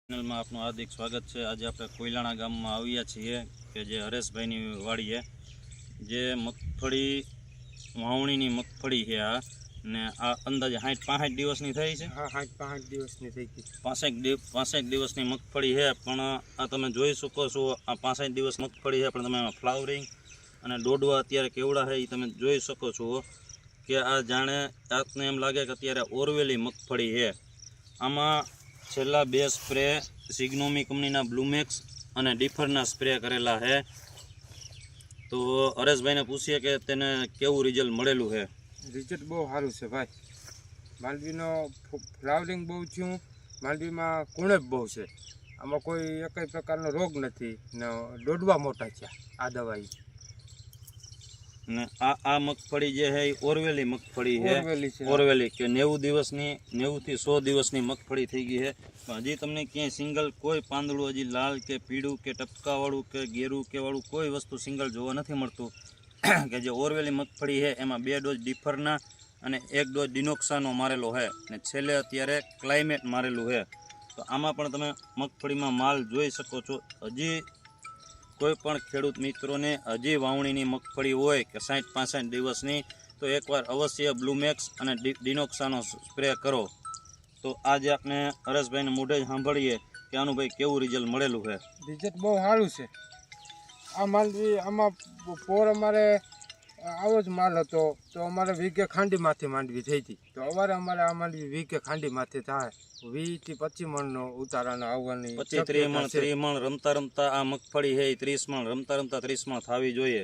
ચેનલમાં આપનું હાર્દિક સ્વાગત છે। આજે આપણે કોયલાણા ગામમાં આવ્યા છીએ કે જે હરેશભાઈની વાડીએ જે મગફળી વાવણીની મગફળી છે આ ને આ અંદાજે 65 દિવસની થઈ છે। હા 65 દિવસની થઈ ગઈ। 65 દિવસની મગફળી છે, પણ આ તમે જોઈ શકો છો આ 65 દિવસ મગફળી છે, પણ તમે એમાં ફ્લાવરિંગ અને ડોડવા અત્યારે કેવડા છે એ તમે જોઈ શકો છો કે આ જાણે આપને એમ લાગે કે અત્યારે ઓરવેલી મગફળી છે। આમાં છેલ્લા 2 સ્પ્રે સિગ્નોમી કંપનીના બ્લુમેક્સ અને ડિફરના સ્પ્રે કરેલા છે। તો હરેશભાઈને પૂછીએ કે તેને કેવું રિઝલ્ટ મળેલું છે। રિઝલ્ટ બહુ સારું છે ભાઈ। માંડવીનો ફ્લાવરિંગ બહુ થયું, માંડવીમાં કુણપ બહુ છે, આમાં કોઈ એકય પ્રકારનો રોગ નથી ને દોડવા મોટા છે આ દવાઈ। ને આ મગફળી જે છે એ ઓરવેલી મગફળી છે, છે ઓરવેલી કે 90 દિવસની 90 થી 100 દિવસની મગફળી થઈ ગઈ છે। હજી તમને ક્યાંય સિંગલ કોઈ પાંદડું હજી લાલ કે પીળું કે ટપકાવાળું કે ગેરું કે વાળું કોઈ વસ્તુ સિંગલ જોવા નથી મળતું કે જે ઓરવેલી મગફળી છે એમાં 2 ડોઝ ડિફરના અને 1 ડોઝ ડિનોક્સાનો મારેલો છે અને છેલ્લે અત્યારે ક્લાઇમેટ મારેલું છે। તો આમાં પણ તમે મગફળીમાં માલ જોઈ શકો છો। હજી કોઈ પણ ખેડૂત મિત્રોને હજી વાવણીની મગફળી હોય કે 60-65 દિવસની તો એકવાર અવશ્ય બ્લુમેક્સ અને ડિનોક્સાનો સ્પ્રે કરો। તો આજે આપણે હરેશભાઈને મોઢે જ સાંભળીએ કે આનું ભાઈ કેવું રિઝલ્ટ મળેલું છે। રિઝલ્ટ બહુ સારું છે। આ માંડવી આમાં પોર અમારે આવો જ માલ હતો તો અમારે વીઘે ખાંડીમાંથી માંડવી થઈ હતી, તો અમારે આ માંડવી વીઘે ખાંડીમાંથી થાય 20 થી 25 મણનો ઉતારાનો આવવાની 25-30 મણ રમતા રમતા આ મગફળી છે 30 મણ રમતા 30 મણ થવી જોઈએ।